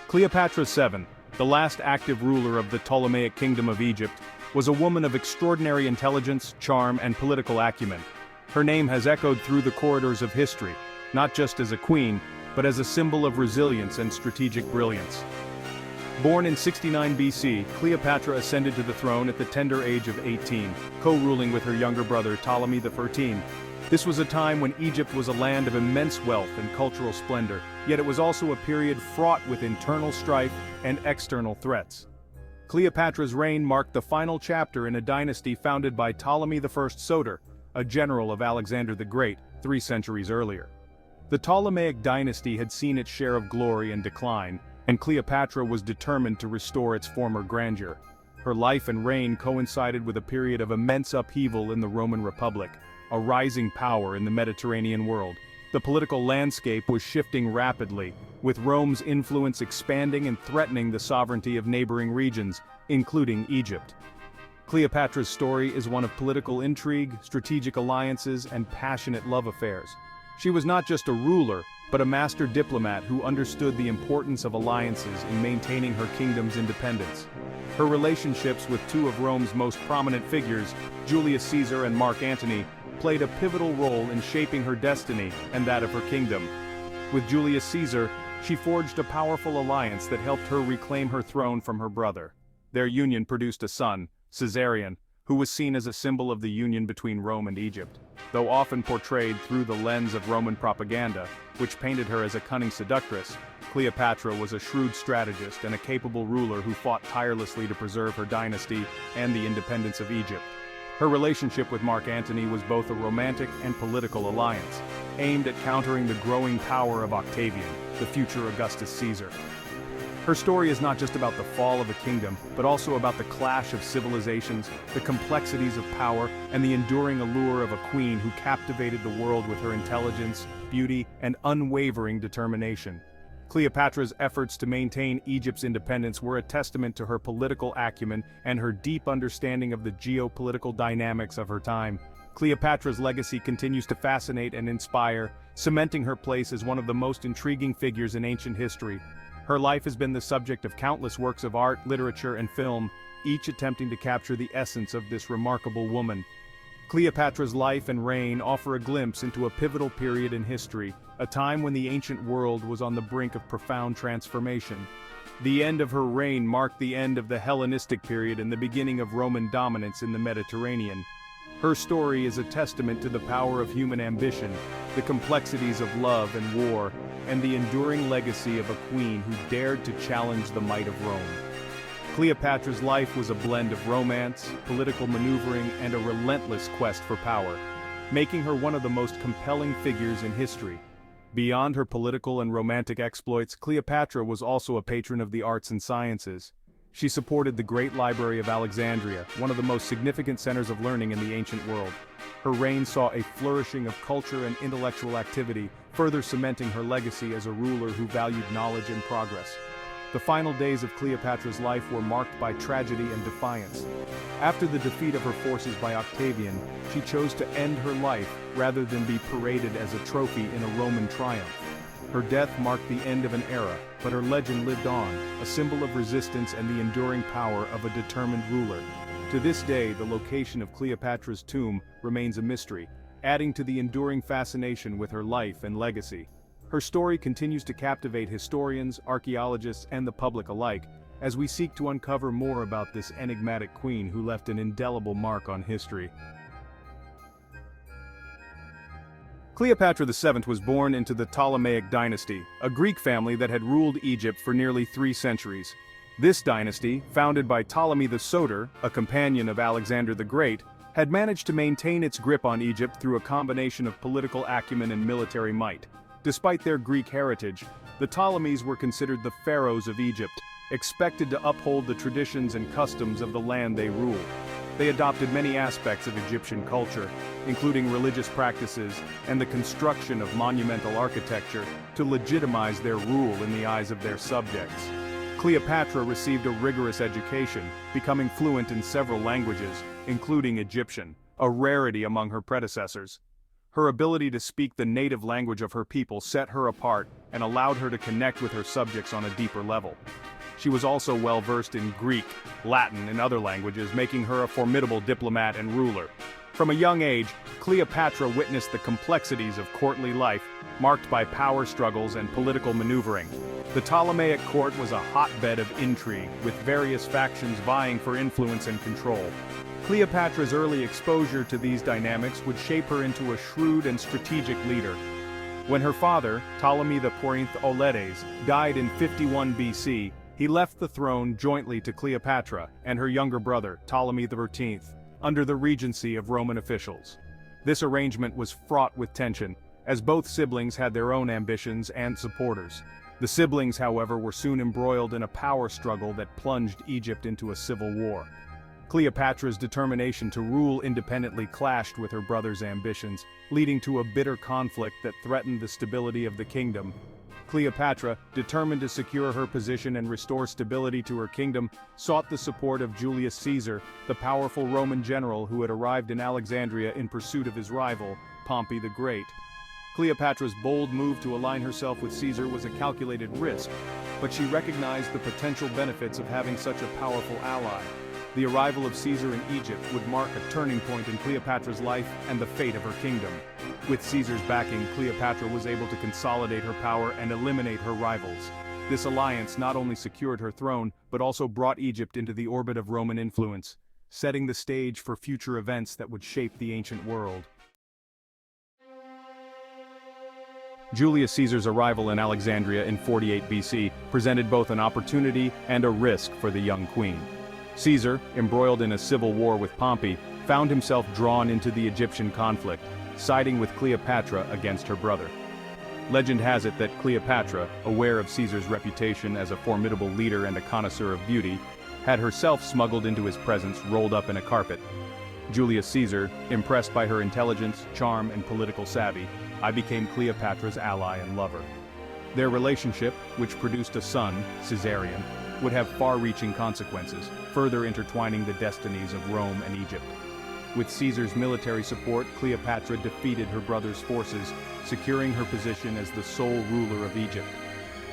Cleopatra VII, the last active ruler of the Ptolemaic kingdom of Egypt, was a woman of extraordinary intelligence, charm, and political acumen. Her name has echoed through the corridors of history, not just as a queen, but as a symbol of resilience and strategic brilliance. Born in 69 BC, Cleopatra ascended to the throne at the tender age of 18, co-ruling with her younger brother Ptolemy XIII. This was a time when Egypt was a land of immense wealth and cultural splendor, yet it was also a period fraught with internal strife and external threats. Cleopatra's reign marked the final chapter in a dynasty founded by Ptolemy I Soter, a general of Alexander the Great, 3 centuries earlier. The Ptolemaic dynasty had seen its share of glory and decline, and Cleopatra was determined to restore its former grandeur. Her life and reign coincided with a period of immense upheaval in the Roman Republic, a rising power in the Mediterranean world. The political landscape was shifting rapidly, with Rome's influence expanding and threatening the sovereignty of neighboring regions, including Egypt. Cleopatra's story is one of political intrigue, strategic alliances, and passionate love affairs. She was not just a ruler, but a master diplomat who understood the importance of alliances in maintaining her kingdom's independence. Her relationships with 2 of Rome's most prominent figures, Julius Caesar and Mark Antony, played a pivotal role in shaping her destiny and that of her kingdom. With Julius Caesar, she forged a powerful alliance that helped her reclaim her throne from her brother. Their union produced a son, Caesarion, who was seen as a symbol of the union between Rome and Egypt. Though often portrayed through the lens of Roman propaganda, which painted her as a cunning seductress, Cleopatra was a shrewd strategist and a capable ruler who fought tirelessly to preserve her dynasty and the independence of Egypt. Her relationship with Mark Antony was both a romantic and political alliance, aimed at countering the growing power of Octavian, the future Augustus Caesar. Her story is not just about the fall of a kingdom, but also about the clash of civilizations, the complexities of power, and the enduring allure of a queen who captivated the world with her intelligence, beauty, and unwavering determination. Cleopatra's efforts to maintain Egypt's independence were a testament to her political acumen and her deep understanding of the geopolitical dynamics of her time. Cleopatra's legacy continues to fascinate and inspire, cementing her place as one of the most intriguing figures in ancient history. Her life has been the subject of countless works of art, literature, and film, each attempting to capture the essence of this remarkable woman. Cleopatra's life and reign offer a glimpse into a pivotal period in history, a time when the ancient world was on the brink of profound transformation. The end of her reign marked the end of the Hellenistic period and the beginning of Roman dominance in the Mediterranean. Her story is a testament to the power of human ambition, the complexities of love and war, and the enduring legacy of a queen who dared to challenge the might of Rome. Cleopatra's life was a blend of romance, political maneuvering, and a relentless quest for power, making her one of the most compelling figures in history. Beyond her political and romantic exploits, Cleopatra was also a patron of the arts and sciences. She supported the Great Library of Alexandria, one of the most significant centers of learning in the ancient world. Her reign saw a flourishing of culture and intellectual activity, further cementing her legacy as a ruler who valued knowledge and progress. The final days of Cleopatra's life were marked by tragedy and defiance. After the defeat of her forces by Octavian, she chose to end her life rather than be paraded as a trophy in a Roman triumph. Her death marked the end of an era, but her legend lived on, a symbol of resistance and the enduring power of a determined ruler. To this day, the location of Cleopatra's tomb remains a mystery, adding to the enduring fascination with her life and legacy. Her story continues to captivate historians, archaeologists, and the public alike, as we seek to uncover more about this enigmatic queen who left an indelible mark on history. Cleopatra VII was born into the Ptolemaic dynasty, a Greek family that had ruled Egypt for nearly 3 centuries. This dynasty, founded by Ptolemy the Soter, a companion of Alexander the Great, had managed to maintain its grip on Egypt through a combination of political acumen and military might. Despite their Greek heritage, the Ptolemies were considered the pharaohs of Egypt, expected to uphold the traditions and customs of the land they ruled. They adopted many aspects of Egyptian culture, including religious practices and the construction of monumental architecture, to legitimize their rule in the eyes of their subjects. Cleopatra received a rigorous education, becoming fluent in several languages, including Egyptian, a rarity among her predecessors. Her ability to speak the native language of her people set her apart, and allowed her to connect with her subjects on a deeper level. She was also well versed in Greek, Latin, and other languages, making her a formidable diplomat and ruler. From a young age, Cleopatra witnessed the complexities of courtly life, marked by power struggles and political maneuvering. The Ptolemaic court was a hotbed of intrigue, with various factions vying for influence and control. Cleopatra's early exposure to these dynamics would shape her into a shrewd and strategic leader. When her father, Ptolemy IV, died in 51 BC, he left the throne jointly to Cleopatra and her younger brother, Ptolemy XIII, under the regency of Roman officials. This arrangement was fraught with tension, as both siblings had their own ambitions and supporters. The siblings, however, were soon embroiled in a power struggle that plunged Egypt into a civil war. Cleopatra's determination to rule independently clashed with her brother's ambitions, leading to a bitter conflict that threatened the stability of the kingdom. Cleopatra, determined to secure her position and restore stability to her kingdom, sought the support of Julius Caesar, the powerful Roman general who had arrived in Alexandria in pursuit of his rival, Pompey the Great. Cleopatra's bold move to align herself with Caesar was a calculated risk, but she recognized the potential benefits of having such a powerful ally. The arrival of Caesar in Egypt would mark a turning point in Cleopatra's life and the fate of her kingdom. With Caesar's backing, Cleopatra was able to consolidate her power and eliminate her rivals. This alliance not only secured her throne, but also brought Egypt into the orbit of Roman influence, setting the stage for future events that would shape the ancient world. Julius Caesar's arrival in Alexandria in 48 BC presented both an opportunity and a risk for the young queen. Caesar, embroiled in a civil war with Pompey, found himself drawn into the Egyptian conflict, siding with Cleopatra against her brother. Legend has it that Cleopatra, aware of Caesar's reputation as a formidable leader and a connoisseur of beauty, had herself smuggled into his presence rolled up in a carpet. Julius Caesar, impressed by her intelligence, charm, and political savvy, became Cleopatra's ally and lover. Their relationship, which produced a son, Caesarion, would have far-reaching consequences, further intertwining the destinies of Rome and Egypt. With Caesar's military support, Cleopatra defeated her brother's forces, securing her position as the sole ruler of Egypt.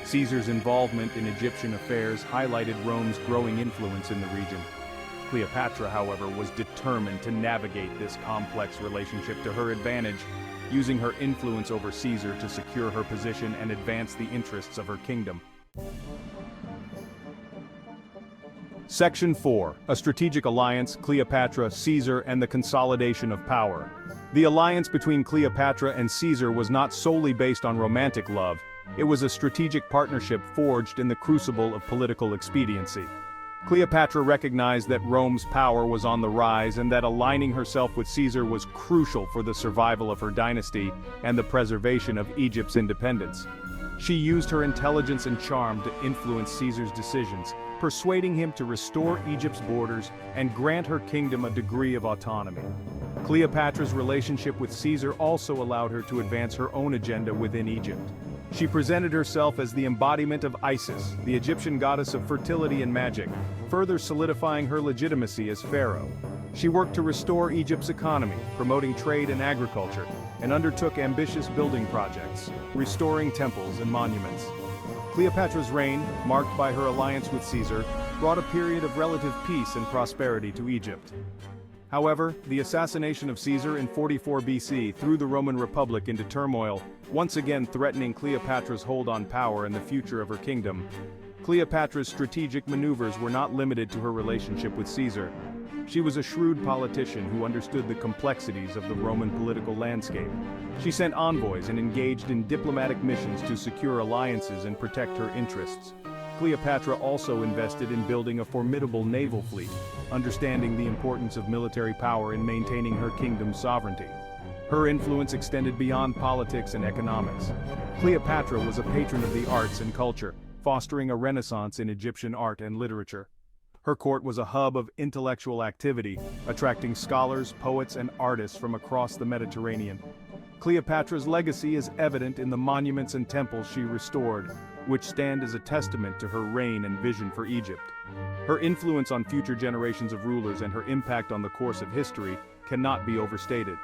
Caesar's involvement in Egyptian affairs highlighted Rome's growing influence in the region. Cleopatra, however, was determined to navigate this complex relationship to her advantage, using her influence over Caesar to secure her position and advance the interests of her kingdom. Section 4. A strategic alliance, Cleopatra, Caesar, and the consolidation of power. The alliance between Cleopatra and Caesar was not solely based on romantic love, it was a strategic partnership forged in the crucible of political expediency. Cleopatra recognized that Rome's power was on the rise and that aligning herself with Caesar was crucial for the survival of her dynasty and the preservation of Egypt's independence. She used her intelligence and charm to influence Caesar's decisions, persuading him to restore Egypt's borders and grant her kingdom a degree of autonomy. Cleopatra's relationship with Caesar also allowed her to advance her own agenda within Egypt. She presented herself as the embodiment of Isis, the Egyptian goddess of fertility and magic, further solidifying her legitimacy as pharaoh. She worked to restore Egypt's economy, promoting trade and agriculture, and undertook ambitious building projects, restoring temples and monuments. Cleopatra's reign, marked by her alliance with Caesar, brought a period of relative peace and prosperity to Egypt. However, the assassination of Caesar in 44 BC threw the Roman Republic into turmoil, once again threatening Cleopatra's hold on power and the future of her kingdom. Cleopatra's strategic maneuvers were not limited to her relationship with Caesar. She was a shrewd politician who understood the complexities of the Roman political landscape. She sent envoys and engaged in diplomatic missions to secure alliances and protect her interests. Cleopatra also invested in building a formidable naval fleet, understanding the importance of military power in maintaining her kingdom's sovereignty. Her influence extended beyond politics and economics. Cleopatra was a patron of the arts and culture, fostering a renaissance in Egyptian art and literature. Her court was a hub of intellectual activity, attracting scholars, poets, and artists from across the Mediterranean. Cleopatra's legacy is evident in the monuments and temples she restored, which stand as a testament to her reign and vision for Egypt. Her influence on future generations of rulers and her impact on the course of history cannot be overstated.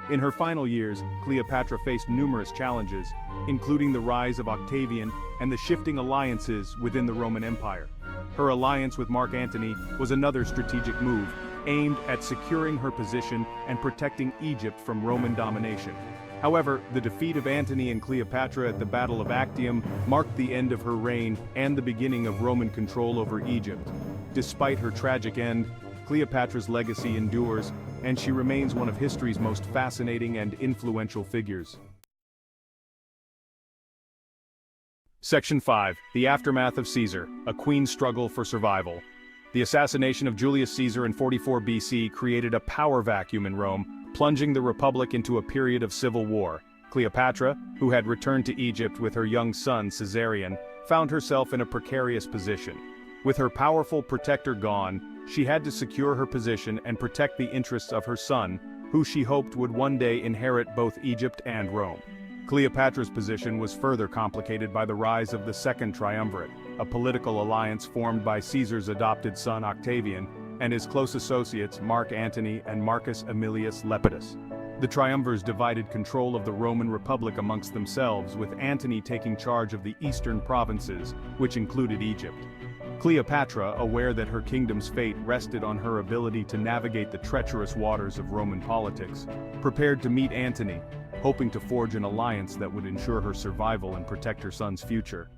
In her final years, Cleopatra faced numerous challenges, including the rise of Octavian and the shifting alliances within the Roman Empire. Her alliance with Mark Antony was another strategic move, aimed at securing her position and protecting Egypt from Roman domination. However, the defeat of Antony and Cleopatra at the Battle of Actium marked the end of her reign and the beginning of Roman control over Egypt. Despite her tragic end, Cleopatra's legacy endures, and she remains one of history's most fascinating and influential figures. Section 5. The Aftermath of Caesar, a Queen's Struggle for Survival. The assassination of Julius Caesar in 44 BC created a power vacuum in Rome, plunging the Republic into a period of civil war. Cleopatra, who had returned to Egypt with her young son Caesarion, found herself in a precarious position. With her powerful protector gone, she had to secure her position and protect the interests of her son, who she hoped would one day inherit both Egypt and Rome. Cleopatra's position was further complicated by the rise of the Second Triumvirate, a political alliance formed by Caesar's adopted son Octavian and his close associates Mark Antony and Marcus Aemilius Lepidus. The triumvirs divided control of the Roman Republic amongst themselves, with Antony taking charge of the eastern provinces, which included Egypt. Cleopatra, aware that her kingdom's fate rested on her ability to navigate the treacherous waters of Roman politics, prepared to meet Antony, hoping to forge an alliance that would ensure her survival and protect her son's future.